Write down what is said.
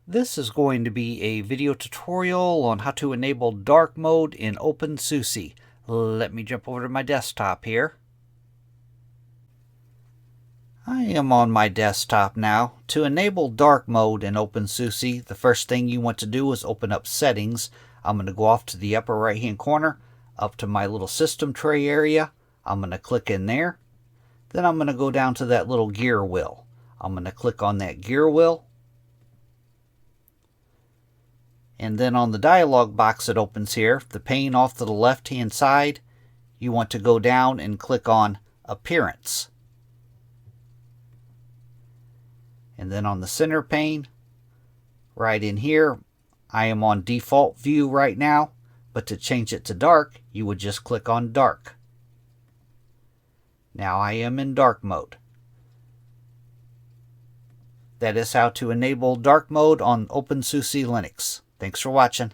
This is going to be a video tutorial on how to enable dark mode in openSUSE. Let me jump over to my desktop here. I am on my desktop now. To enable dark mode in openSUSE, the first thing you want to do is open up Settings. I'm going to go off to the upper right hand corner, up to my little system tray area. I'm going to click in there. Then I'm going to go down to that little gear wheel. I'm going to click on that gear wheel. And then on the dialog box that opens here, the pane off to the left hand side, you want to go down and click on Appearance. And then on the center pane, right in here, I am on default view right now, but to change it to dark, you would just click on Dark. Now I am in dark mode. That is how to enable dark mode on openSUSE Linux. Thanks for watching.